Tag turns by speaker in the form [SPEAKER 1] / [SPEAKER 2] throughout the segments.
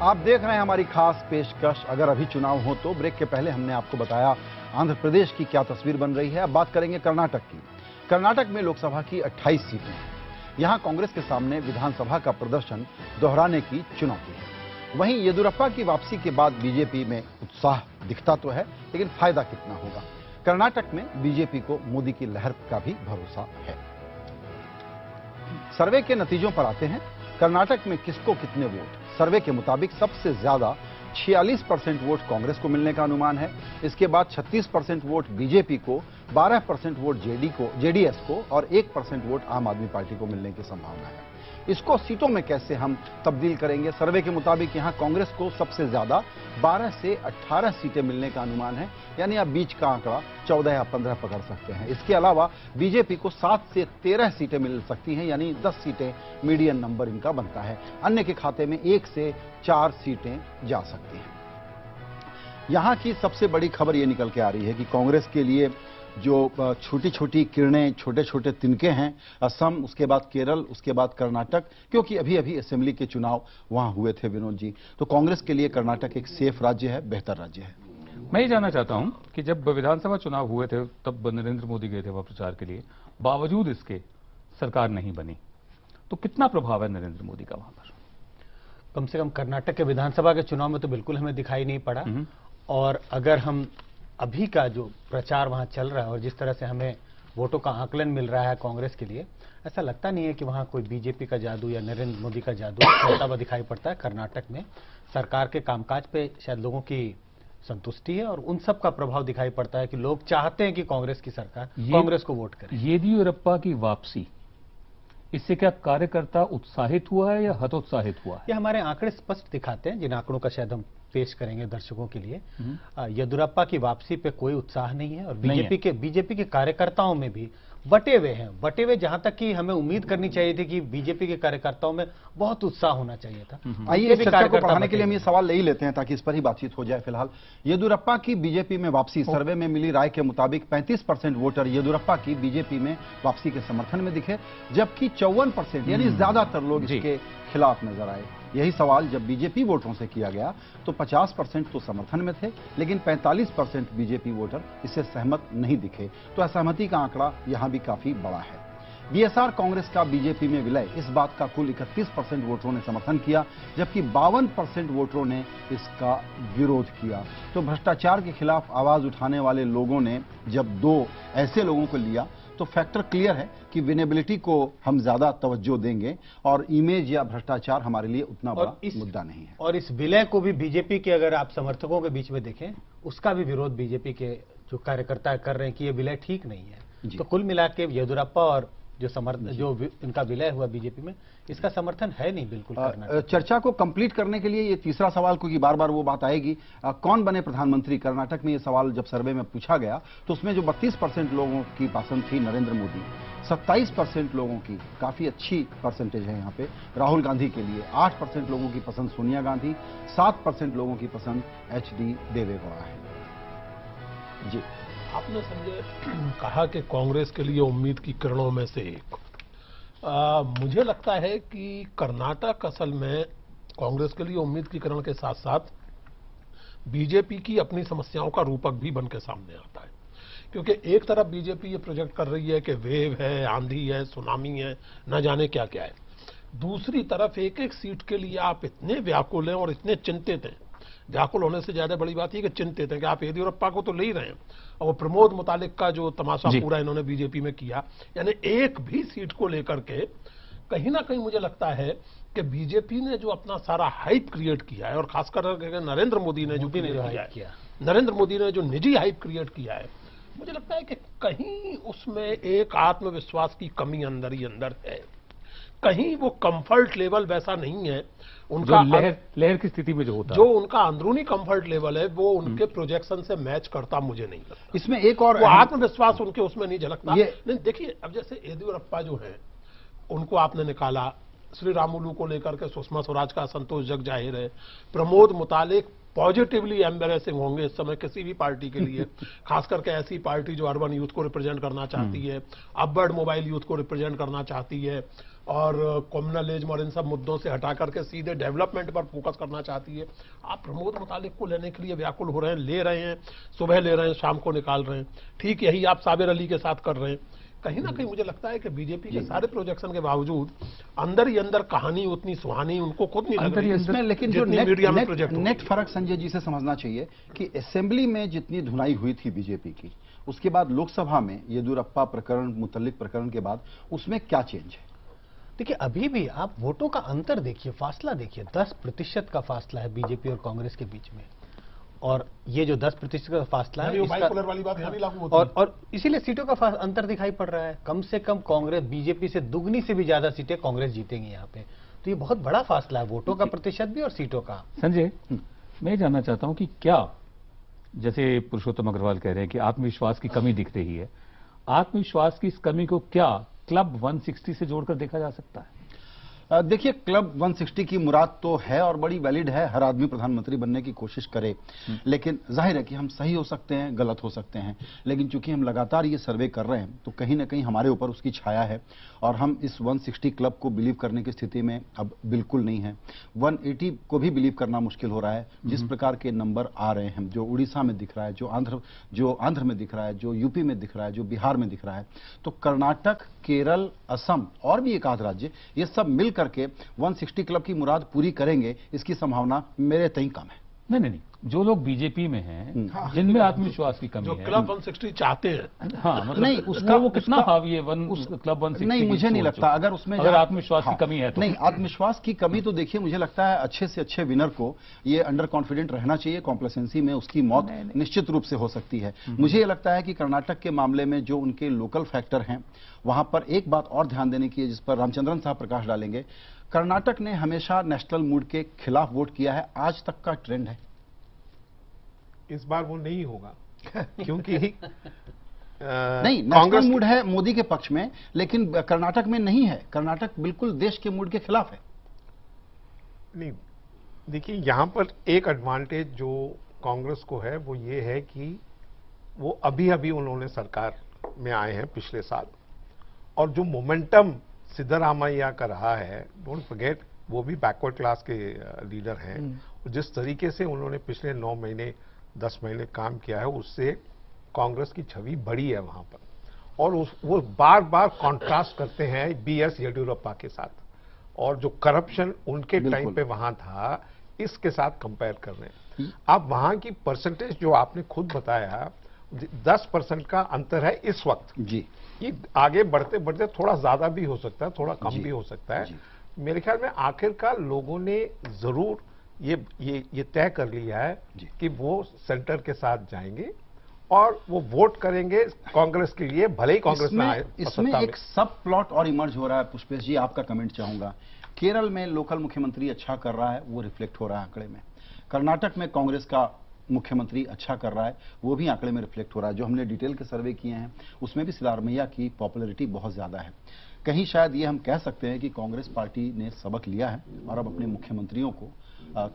[SPEAKER 1] आप देख रहे हैं हमारी खास पेशकश। अगर अभी चुनाव हो तो ब्रेक के पहले हमने आपको बताया आंध्र प्रदेश की क्या तस्वीर बन रही है। अब बात करेंगे कर्नाटक की। कर्नाटक में लोकसभा की 28 सीटें हैं। यहां कांग्रेस के सामने विधानसभा का प्रदर्शन दोहराने की चुनौती है। वहीं येदियुरप्पा की वापसी के बाद बीजेपी में उत्साह दिखता तो है, लेकिन फायदा कितना होगा? कर्नाटक में बीजेपी को मोदी की लहर का भी भरोसा है। सर्वे के नतीजों पर आते हैं। कर्नाटक में किसको कितने वोट? सर्वे के मुताबिक सबसे ज्यादा 46% वोट कांग्रेस को मिलने का अनुमान है। इसके बाद 36% वोट बीजेपी को, 12% वोट जेडीएस को और 1% वोट आम आदमी पार्टी को मिलने की संभावना है। इसको सीटों में कैसे हम तब्दील करेंगे? सर्वे के मुताबिक यहां कांग्रेस को सबसे ज्यादा 12 से 18 सीटें मिलने का अनुमान है, यानी आप बीच का आंकड़ा 14 या 15 पकड़ सकते हैं। इसके अलावा बीजेपी को 7 से 13 सीटें मिल सकती हैं, यानी 10 सीटें मीडियन नंबर इनका बनता है। अन्य के खाते में 1 से 4 सीटें जा सकती हैं। यहां की सबसे बड़ी खबर यह निकल के आ रही है कि कांग्रेस के लिए जो छोटी छोटी किरणें, छोटे छोटे तिनके हैं, असम, उसके बाद केरल, उसके बाद कर्नाटक, क्योंकि अभी अभी असेंबली के चुनाव वहां हुए थे विनोद जी, तो कांग्रेस के लिए कर्नाटक एक सेफ राज्य है, बेहतर राज्य है।
[SPEAKER 2] मैं ये जानना चाहता हूं कि जब विधानसभा चुनाव हुए थे तब नरेंद्र मोदी गए थे वहां प्रचार के लिए, बावजूद इसके सरकार नहीं बनी, तो कितना प्रभाव है नरेंद्र मोदी का वहां पर?
[SPEAKER 3] कम से कम कर्नाटक के विधानसभा के चुनाव में तो बिल्कुल हमें दिखाई नहीं पड़ा। और अगर हम अभी का जो प्रचार वहां चल रहा है और जिस तरह से हमें वोटों का आकलन मिल रहा है कांग्रेस के लिए, ऐसा लगता नहीं है कि वहां कोई बीजेपी का जादू या नरेंद्र मोदी का जादू चलता हुआ दिखाई पड़ता है। कर्नाटक में सरकार के कामकाज पे शायद लोगों की संतुष्टि है और उन सब का प्रभाव दिखाई पड़ता है कि लोग चाहते हैं कि कांग्रेस की सरकार कांग्रेस को वोट करे।
[SPEAKER 2] येदियुरप्पा की वापसी, इससे क्या कार्यकर्ता उत्साहित हुआ है या हतोत्साहित हुआ है?
[SPEAKER 3] ये हमारे आंकड़े स्पष्ट दिखाते हैं, जिन आंकड़ों का शायद हम पेश करेंगे दर्शकों के लिए। येदियुरप्पा की वापसी पे कोई उत्साह नहीं है और बीजेपी के कार्यकर्ताओं में भी बटे हुए हैं। बटे हुए, जहां तक कि हमें उम्मीद करनी चाहिए थी कि बीजेपी के कार्यकर्ताओं में बहुत उत्साह होना चाहिए था।
[SPEAKER 1] आइए इस चर्चा को बढ़ाने के लिए हम ये सवाल ले ही लेते हैं ताकि इस पर ही बातचीत हो जाए। फिलहाल येदियुरप्पा की बीजेपी में वापसी, सर्वे में मिली राय के मुताबिक 35% वोटर येदियुरप्पा की बीजेपी में वापसी के समर्थन में दिखे, जबकि 54% यानी ज्यादातर लोग इसके खिलाफ नजर आए। यही सवाल जब बीजेपी वोटरों से किया गया तो 50% तो समर्थन में थे, लेकिन 45% बीजेपी वोटर इससे सहमत नहीं दिखे। तो असहमति का आंकड़ा यहां भी काफी बड़ा है। बीएसआर कांग्रेस का बीजेपी में विलय, इस बात का कुल 31% वोटरों ने समर्थन किया, जबकि 52% वोटरों ने इसका विरोध किया। तो भ्रष्टाचार के खिलाफ आवाज उठाने वाले लोगों ने जब दो ऐसे लोगों को लिया तो फैक्टर क्लियर है कि विनेबिलिटी को हम ज्यादा तवज्जो देंगे और इमेज या भ्रष्टाचार हमारे लिए उतना बड़ा मुद्दा नहीं है।
[SPEAKER 3] और इस विलय को भी बीजेपी के, अगर आप समर्थकों के बीच में देखें, उसका भी विरोध बीजेपी के जो कार्यकर्ता कर रहे हैं कि ये विलय ठीक नहीं है। तो कुल मिला के येदियुरप्पा और जो इनका विलय हुआ बीजेपी में, इसका समर्थन है नहीं बिल्कुल कर्नाटक।
[SPEAKER 1] चर्चा को कंप्लीट करने के लिए ये तीसरा सवाल, क्योंकि बार बार वो बात आएगी, कौन बने प्रधानमंत्री? कर्नाटक में ये सवाल जब सर्वे में पूछा गया तो उसमें जो 32% लोगों की पसंद थी नरेंद्र मोदी, 27% लोगों की, काफी अच्छी परसेंटेज है यहाँ पे, राहुल गांधी के लिए, 8% लोगों की पसंद सोनिया गांधी, 7% लोगों की पसंद HD देवेगौड़ा है। जी,
[SPEAKER 4] आपने संजय कहा कि कांग्रेस के लिए उम्मीद की किरणों में से एक। मुझे लगता है कि कर्नाटक असल में कांग्रेस के लिए उम्मीद की किरण के साथ साथ बीजेपी की अपनी समस्याओं का रूपक भी बन के सामने आता है। क्योंकि एक तरफ बीजेपी ये प्रोजेक्ट कर रही है कि वेव है, आंधी है, सुनामी है, न जाने क्या क्या है। दूसरी तरफ एक एक सीट के लिए आप इतने व्याकुल हैं और इतने चिंतित हैं। व्याकुल होने से ज्यादा बड़ी बात यह कि चिंतित हैं कि आप येदियुरप्पा को तो ले ही रहे हैं, और वो प्रमोद मुतालिक का जो तमाशा पूरा इन्होंने बीजेपी में किया, यानी एक भी सीट को लेकर के कहीं ना कहीं मुझे लगता है कि बीजेपी ने जो अपना सारा हाइप क्रिएट किया है, और खासकर नरेंद्र मोदी ने जो किया, नरेंद्र मोदी ने जो निजी हाइप क्रिएट किया है, मुझे लगता है कि कहीं उसमें एक आत्मविश्वास की कमी अंदर ही अंदर है। कहीं वो कंफर्ट लेवल वैसा नहीं है उनका,
[SPEAKER 2] लहर की स्थिति में जो होता है,
[SPEAKER 4] जो उनका अंदरूनी कंफर्ट लेवल है वो उनके प्रोजेक्शन से मैच करता मुझे नहीं लगता।
[SPEAKER 1] इसमें एक और
[SPEAKER 4] आत्मविश्वास उनके उसमें नहीं झलकता। नहीं, देखिए, अब जैसे येदियुरप्पा जो है उनको आपने निकाला, श्री रामुलू को लेकर के सुषमा स्वराज का असंतोष जग जाहिर है, प्रमोद मुतालिक पॉजिटिवली एम्बेरेसिंग होंगे इस समय किसी भी पार्टी के लिए, खास करके ऐसी पार्टी जो अर्बन यूथ को रिप्रेजेंट करना चाहती है, अपवर्ड मोबाइल यूथ को रिप्रेजेंट करना चाहती है और कम्युनलिज्म और इन सब मुद्दों से हटा करके सीधे डेवलपमेंट पर फोकस करना चाहती है। आप प्रमोद मुतालिक को लेने के लिए व्याकुल हो रहे हैं, ले रहे हैं, सुबह ले रहे हैं, शाम को निकाल रहे हैं। ठीक यही आप साबिर अली के साथ कर रहे हैं। कहीं ना कहीं मुझे लगता है कि बीजेपी के सारे प्रोजेक्शन के बावजूद अंदर ही अंदर कहानी उतनी सुहानी उनको खुद नहीं लग रही
[SPEAKER 1] इसमें, लेकिन जो नेट फर्क संजय जी से समझना चाहिए कि असेंबली में जितनी धुनाई हुई थी बीजेपी की, उसके बाद लोकसभा में येदियुरप्पा प्रकरण, मुतल्लिक प्रकरण के बाद उसमें क्या चेंज है?
[SPEAKER 3] देखिए, अभी भी आप वोटों का अंतर देखिए, फासला देखिए, 10% का फासला है बीजेपी और कांग्रेस के बीच में। और ये जो 10% का फासला है,
[SPEAKER 4] बाइपोलर वाली बात यहाँ नहीं लागू होती
[SPEAKER 3] और इसीलिए सीटों का अंतर दिखाई पड़ रहा है। कम से कम कांग्रेस, बीजेपी से दुगनी से भी ज्यादा सीटें कांग्रेस जीतेंगी यहाँ पे। तो ये बहुत बड़ा फासला है, वोटों का प्रतिशत भी और सीटों का।
[SPEAKER 2] संजय, मैं जानना चाहता हूं कि क्या, जैसे पुरुषोत्तम अग्रवाल कह रहे हैं कि आत्मविश्वास की कमी दिख रही है, आत्मविश्वास की इस कमी को क्या क्लब 160 से जोड़कर देखा जा सकता है?
[SPEAKER 1] देखिए, क्लब 160 की मुराद तो है और बड़ी वैलिड है, हर आदमी प्रधानमंत्री बनने की कोशिश करे, लेकिन जाहिर है कि हम सही हो सकते हैं, गलत हो सकते हैं, लेकिन चूंकि हम लगातार ये सर्वे कर रहे हैं तो कहीं ना कहीं हमारे ऊपर उसकी छाया है और हम इस 160 क्लब को बिलीव करने की स्थिति में अब बिल्कुल नहीं है। 180 को भी बिलीव करना मुश्किल हो रहा है, जिस प्रकार के नंबर आ रहे हैं, जो उड़ीसा में दिख रहा है, जो आंध्र में दिख रहा है, जो यूपी में दिख रहा है, जो बिहार में दिख रहा है। तो कर्नाटक, केरल, असम और भी एक आध राज्य, ये सब मिल करके 160 क्लब की मुराद पूरी करेंगे, इसकी संभावना मेरे तय कम है।
[SPEAKER 2] नहीं, जो लोग बीजेपी में हैं, जिनमें आत्मविश्वास की कमी
[SPEAKER 4] जो
[SPEAKER 2] है,
[SPEAKER 4] क्लब 160 चाहते हैं,
[SPEAKER 2] हाँ, मतलब
[SPEAKER 1] नहीं, उसका
[SPEAKER 2] वो कितना हावी है क्लब 160?
[SPEAKER 1] नहीं, मुझे नहीं लगता अगर उसमें
[SPEAKER 2] आत्मविश्वास की कमी है तो।
[SPEAKER 1] नहीं, आत्मविश्वास की कमी तो देखिए, मुझे लगता है अच्छे से अच्छे विनर को ये अंडर कॉन्फिडेंट रहना चाहिए। कॉम्प्लेसेंसी में उसकी मौत निश्चित रूप से हो सकती है। मुझे ये लगता है कि कर्नाटक के मामले में जो उनके लोकल फैक्टर हैं, वहां पर एक बात और ध्यान देने की है, जिस पर रामचंद्रन साहब प्रकाश डालेंगे। कर्नाटक ने हमेशा नेशनल मूड के खिलाफ वोट किया है, आज तक का ट्रेंड है।
[SPEAKER 5] इस बार वो नहीं होगा क्योंकि
[SPEAKER 1] नहीं, नेशनल मूड है मोदी के पक्ष में, लेकिन कर्नाटक में नहीं है। कर्नाटक बिल्कुल देश के मूड के खिलाफ है।
[SPEAKER 5] नहीं, देखिए, यहां पर एक एडवांटेज जो कांग्रेस को है वो ये है कि वो अभी अभी उन्होंने सरकार में आए हैं पिछले साल, और जो मोमेंटम सिद्धरामैया का रहा है, डोंट फॉरगेट, वो भी बैकवर्ड क्लास के लीडर हैं। जिस तरीके से उन्होंने पिछले 9 महीने 10 महीने काम किया है, उससे कांग्रेस की छवि बढ़ी है वहां पर, और वो बार बार कॉन्ट्रास्ट करते हैं बीएस येदियुरप्पा के साथ, और जो करप्शन उनके टाइम पे वहां था, इसके साथ कंपेयर कर रहे हैं। अब वहां की परसेंटेज जो आपने खुद बताया, 10% का अंतर है इस वक्त
[SPEAKER 1] जी।
[SPEAKER 5] ये आगे बढ़ते बढ़ते थोड़ा ज्यादा भी हो सकता है, थोड़ा कम भी हो सकता है। मेरे ख्याल में आखिरकार लोगों ने जरूर ये तय कर लिया है कि वो सेंटर के साथ जाएंगे और वो वोट करेंगे कांग्रेस के लिए, भले ही कांग्रेस में आए।
[SPEAKER 1] इसमें एक सब प्लॉट और इमर्ज हो रहा है। पुष्पेश जी, आपका कमेंट चाहूंगा। केरल में लोकल मुख्यमंत्री अच्छा कर रहा है, वो रिफ्लेक्ट हो रहा है आंकड़े में। कर्नाटक में कांग्रेस का मुख्यमंत्री अच्छा कर रहा है, वो भी आंकड़े में रिफ्लेक्ट हो रहा है। जो हमने डिटेल के सर्वे किए हैं उसमें भी सिद्धारमैया की पॉपुलैरिटी बहुत ज्यादा है। कहीं शायद ये हम कह सकते हैं कि कांग्रेस पार्टी ने सबक लिया है और अब अपने मुख्यमंत्रियों को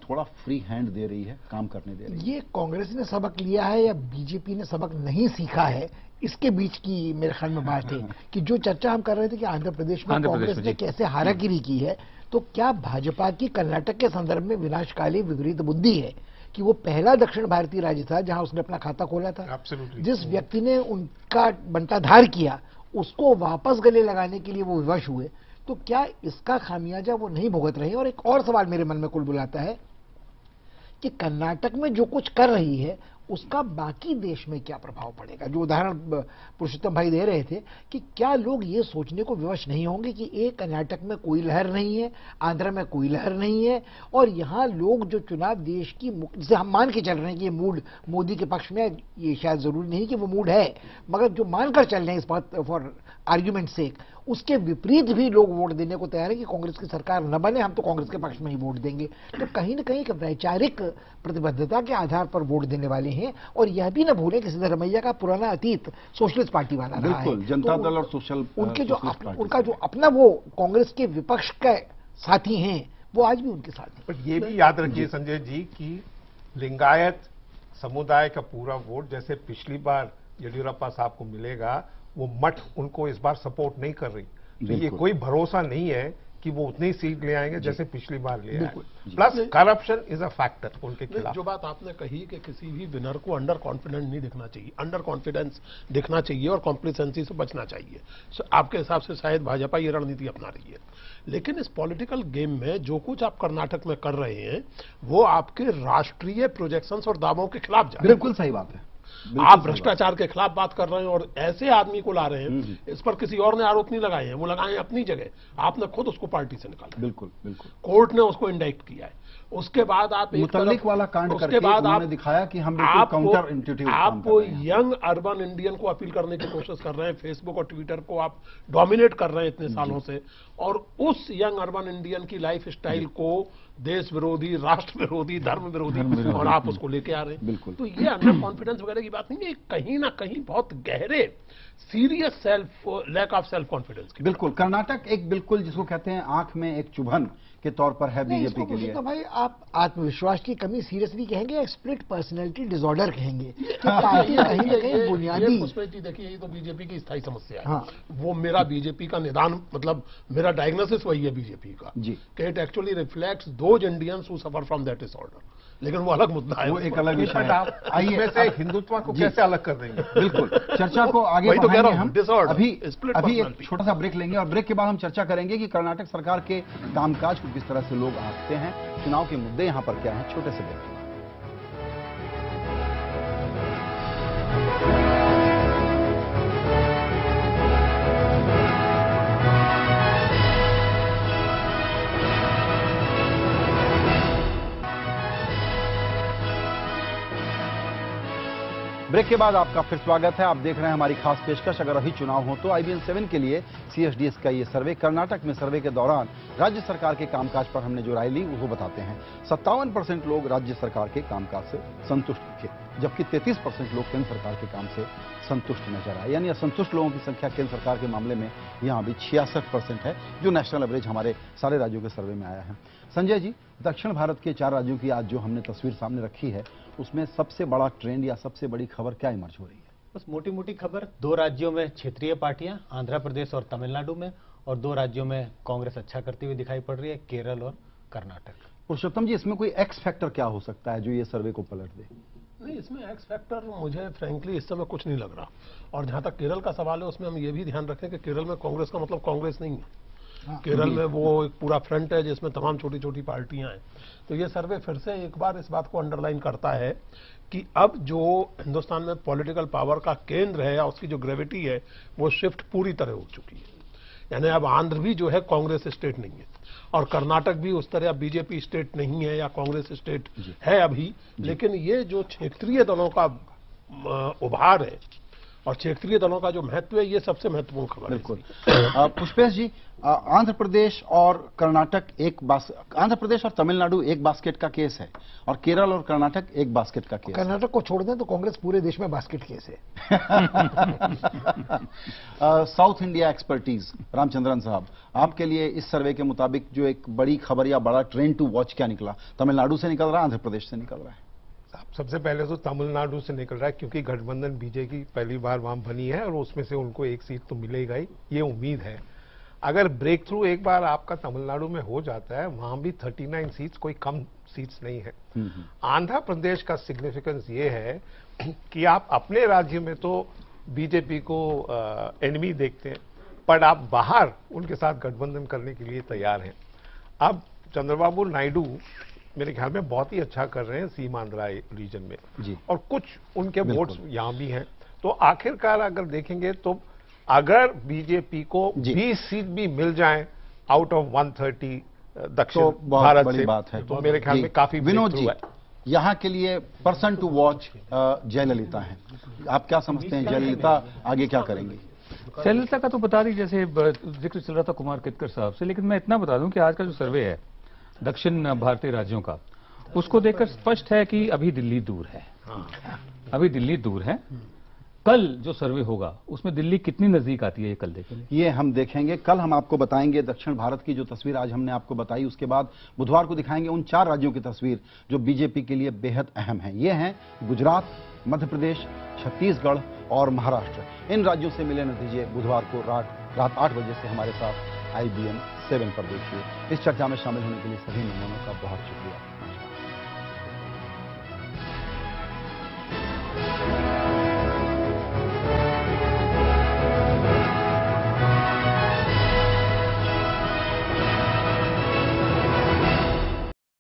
[SPEAKER 1] थोड़ा फ्री हैंड दे रही है, काम करने दे रही है।
[SPEAKER 6] ये कांग्रेस ने सबक लिया है या बीजेपी ने सबक नहीं सीखा है, इसके बीच की मेरे ख्याल में बात है कि जो चर्चा हम कर रहे थे कि आंध्र प्रदेश में कांग्रेस ने कैसे हारागिरी की है, तो क्या भाजपा की कर्नाटक के संदर्भ में विनाशकाली विपरीत बुद्धि है कि वो पहला दक्षिण भारतीय राज्य था जहां उसने अपना खाता खोला था। जिस व्यक्ति ने उनका बंटाधार किया, उसको वापस गले लगाने के लिए वो विवश हुए, तो क्या इसका खामियाजा वो नहीं भुगत रहे? और एक और सवाल मेरे मन में कुल बुलाता है कि कर्नाटक में जो कुछ कर रही है उसका बाकी देश में क्या प्रभाव पड़ेगा? जो उदाहरण पुरुषोत्तम भाई दे रहे थे कि क्या लोग ये सोचने को विवश नहीं होंगे कि एक कर्नाटक में कोई लहर नहीं है, आंध्र में कोई लहर नहीं है, और यहाँ लोग जो चुनाव देश की, जिसे हम मान के चल रहे हैं कि ये मूड मोदी के पक्ष में, ये शायद जरूरी नहीं कि वो मूड है, मगर जो मानकर चल रहे हैं इस बात फॉर आर्ग्यूमेंट सेक, उसके विपरीत भी लोग वोट देने को तैयार है कि कांग्रेस की सरकार न बने, हम तो कांग्रेस के पक्ष में ही वोट देंगे। तो कहीं न कहीं एक वैचारिक प्रतिबद्धता के आधार पर वोट देने वाले हैं। और यह भी न भूलें कि सिद्धरामैया का पुराना अतीत सोशलिस्ट पार्टी वाला रहा है।
[SPEAKER 1] जनता दल और सोशल
[SPEAKER 6] उनका जो अपना वो कांग्रेस के विपक्ष के साथी हैं, वो आज भी उनके साथ हैं।
[SPEAKER 5] पर ये भी याद रखिए संजय जी कि लिंगायत समुदाय का पूरा वोट जैसे पिछली बार येडियुरप्पा साहब को मिलेगा, वो मठ उनको इस बार सपोर्ट नहीं कर रही। तो ये कोई भरोसा नहीं है कि वो उतनी सीट ले आएंगे जैसे पिछली बार ले आए। Plus corruption is a factor उनके खिलाफ।
[SPEAKER 4] जो बात आपने कही कि किसी भी विनर को अंडर कॉन्फिडेंट नहीं दिखना चाहिए, अंडर कॉन्फिडेंस दिखना चाहिए और कॉम्प्लिसेंसी से बचना चाहिए। आपके हिसाब से शायद भाजपा ये रणनीति अपना रही है, लेकिन इस पॉलिटिकल गेम में जो कुछ आप कर्नाटक में कर रहे हैं वो आपके राष्ट्रीय प्रोजेक्शंस और दावों के खिलाफ जा रहे हैं।
[SPEAKER 1] बिल्कुल सही बात है।
[SPEAKER 4] आप भ्रष्टाचार के खिलाफ बात कर रहे हैं और ऐसे आदमी को ला रहे हैं, इस पर किसी और ने आरोप नहीं लगाए हैं, वो लगाए हैं अपनी जगह। आपने खुद उसको पार्टी से निकाला,
[SPEAKER 1] बिल्कुल बिल्कुल,
[SPEAKER 4] कोर्ट ने उसको इंडाइक्ट किया है। उसके बाद आप
[SPEAKER 1] मुतल्लिक वाला कांड
[SPEAKER 4] उसके
[SPEAKER 1] करके
[SPEAKER 4] बाद
[SPEAKER 1] उन्होंने दिखाया कि हम बिल्कुल काउंटर इंट्यूटिव
[SPEAKER 4] आप यंग अर्बन इंडियन को अपील करने की कोशिश कर रहे हैं। फेसबुक और ट्विटर को आप डोमिनेट कर रहे हैं इतने सालों से, और उस यंग अर्बन इंडियन की लाइफ स्टाइल को देश विरोधी, राष्ट्र विरोधी, धर्म विरोधी, और आप उसको लेके आ रहे हैं।
[SPEAKER 1] बिल्कुल।
[SPEAKER 4] तो ये अंडर कॉन्फिडेंस वगैरह की बात नहीं है, कहीं ना कहीं बहुत गहरे serious lack of self confidence की।
[SPEAKER 1] बिल्कुल। कर्नाटक एक बिल्कुल जिसको कहते हैं आंख में एक चुभन के तौर पर है बीजेपी के लिए।
[SPEAKER 6] तो भाई आप आत्मविश्वास की कमी सीरियसली कहेंगे या स्प्लिट पर्सनैलिटी डिसऑर्डर कहेंगे? पार्टी कहीं ना कहीं बुनियादी
[SPEAKER 4] देखिए, ये तो बीजेपी की स्थायी समस्या है।
[SPEAKER 6] हाँ।
[SPEAKER 4] वो मेरा बीजेपी का निदान, मतलब मेरा डायग्नोसिस वही है बीजेपी का
[SPEAKER 1] जी,
[SPEAKER 4] कि it actually reflects those Indians who suffer from that disorder. लेकिन वो अलग मुद्दा है,
[SPEAKER 1] वो एक अलग विषय है।
[SPEAKER 5] आप आइए से हिंदुत्व को कैसे अलग कर देंगे?
[SPEAKER 1] बिल्कुल, चर्चा को आगे
[SPEAKER 4] वही तो कह रहा
[SPEAKER 1] बढ़ाएंगे
[SPEAKER 4] हूं,
[SPEAKER 1] हम।
[SPEAKER 4] disorder,
[SPEAKER 1] अभी
[SPEAKER 4] split
[SPEAKER 1] एक
[SPEAKER 4] personality।
[SPEAKER 1] छोटा सा ब्रेक लेंगे और ब्रेक के बाद हम चर्चा करेंगे कि कर्नाटक सरकार के कामकाज को किस तरह से लोग आंकते हैं, चुनाव के मुद्दे यहां पर क्या हैं। छोटे से ब्रेक। ब्रेक के बाद आपका फिर स्वागत है। आप देख रहे हैं हमारी खास पेशकश। अगर अभी चुनाव हो तो IBN 7 के लिए CSDS का ये सर्वे, कर्नाटक में सर्वे के दौरान राज्य सरकार के कामकाज पर हमने जो राय ली वो बताते हैं। 57% लोग राज्य सरकार के कामकाज से संतुष्ट थे, जबकि 33% लोग केंद्र सरकार के काम से संतुष्ट नजर आए। यानी असंतुष्ट लोगों की संख्या केंद्र सरकार के मामले में यहां भी 66% है, जो नेशनल एवरेज हमारे सारे राज्यों के सर्वे में आया है। संजय जी, दक्षिण भारत के 4 राज्यों की आज जो हमने तस्वीर सामने रखी है, उसमें सबसे बड़ा ट्रेंड या सबसे बड़ी खबर क्या इमर्ज हो रही है?
[SPEAKER 3] बस मोटी मोटी खबर, 2 राज्यों में क्षेत्रीय पार्टियां, आंध्र प्रदेश और तमिलनाडु में, और 2 राज्यों में कांग्रेस अच्छा करती हुई दिखाई पड़ रही है, केरल और कर्नाटक।
[SPEAKER 1] पुरुषोत्तम जी, इसमें कोई एक्स फैक्टर क्या हो सकता है जो ये सर्वे को पलट दे?
[SPEAKER 4] नहीं, इसमें एक्स फैक्टर मुझे फ्रैंकली इस समय कुछ नहीं लग रहा। और जहां तक केरल का सवाल है, उसमें हम ये भी ध्यान रखें कि केरल में कांग्रेस का मतलब कांग्रेस नहीं है। केरल में वो एक पूरा फ्रंट है जिसमें तमाम छोटी छोटी पार्टियां हैं। तो ये सर्वे फिर से एक बार इस बात को अंडरलाइन करता है कि अब जो हिंदुस्तान में पॉलिटिकल पावर का केंद्र है या उसकी जो ग्रेविटी है, वो शिफ्ट पूरी तरह हो चुकी है। यानी अब आंध्र भी जो है कांग्रेस स्टेट नहीं है, और कर्नाटक भी उस तरह बीजेपी स्टेट नहीं है या कांग्रेस स्टेट है अभी। लेकिन ये जो क्षेत्रीय दलों का उभार है और क्षेत्रीय दलों का जो महत्व है, ये सबसे महत्वपूर्ण खबर है।
[SPEAKER 1] बिल्कुल। पुष्पेश जी, आंध्र प्रदेश और कर्नाटक आंध्र प्रदेश और तमिलनाडु एक बास्केट का केस है, और केरल और कर्नाटक एक बास्केट का केस।
[SPEAKER 6] कर्नाटक को छोड़ दें तो कांग्रेस पूरे देश में बास्केट केस है।
[SPEAKER 1] साउथ इंडिया एक्सपर्टीज, रामचंद्रन साहब, आपके लिए इस सर्वे के मुताबिक जो एक बड़ी खबर या बड़ा ट्रेंड टू वॉच क्या निकला? तमिलनाडु से निकल रहा है, आंध्र प्रदेश से निकल रहा है?
[SPEAKER 5] सबसे पहले तो तमिलनाडु से निकल रहा है, क्योंकि गठबंधन बीजेपी पहली बार वहां बनी है और उसमें से उनको एक सीट तो मिलेगा ही, ये उम्मीद है। अगर ब्रेक थ्रू एक बार आपका तमिलनाडु में हो जाता है, वहां भी 39 सीट्स कोई कम सीट्स नहीं है। आंध्र प्रदेश का सिग्निफिकेंस ये है कि आप अपने राज्य में तो बीजेपी को एनिमी देखते हैं, पर आप बाहर उनके साथ गठबंधन करने के लिए तैयार हैं। अब चंद्रबाबू नायडू मेरे ख्याल में बहुत ही अच्छा कर रहे हैं सीमांध्र रीजन में
[SPEAKER 1] जी,
[SPEAKER 5] और कुछ उनके वोट्स यहां भी हैं। तो आखिरकार अगर देखेंगे तो अगर बीजेपी को 20 सीट भी मिल जाएं आउट ऑफ 130 दक्षिण
[SPEAKER 1] तो
[SPEAKER 5] भारत
[SPEAKER 1] बड़ी
[SPEAKER 5] से,
[SPEAKER 1] बात है।
[SPEAKER 5] तो मेरे ख्याल में काफी
[SPEAKER 1] विनोद जी,
[SPEAKER 5] है।
[SPEAKER 1] यहाँ के लिए पर्सन टू वॉच जयललिता है। आप क्या समझते हैं, जयललिता आगे क्या करेंगी?
[SPEAKER 2] जयललिता का तो बता दी, जैसे जिक्र चल रहा था कुमार कितकर साहब से, लेकिन मैं इतना बता दूं कि आज का जो सर्वे है दक्षिण भारतीय राज्यों का, उसको देखकर स्पष्ट है कि अभी दिल्ली दूर है। अभी दिल्ली दूर है। कल जो सर्वे होगा उसमें दिल्ली कितनी नजदीक आती है, ये कल देखेंगे।
[SPEAKER 1] ये हम देखेंगे, कल हम आपको बताएंगे दक्षिण भारत की जो तस्वीर आज हमने आपको बताई, उसके बाद बुधवार को दिखाएंगे उन 4 राज्यों की तस्वीर जो बीजेपी के लिए बेहद अहम है। ये हैं गुजरात, मध्य प्रदेश, छत्तीसगढ़ और महाराष्ट्र। इन राज्यों से मिले नतीजे बुधवार को रात 8 बजे से हमारे साथ IBN 7 पर देखिए। इस चर्चा में शामिल होने के लिए सभी मेहमानों का बहुत शुक्रिया।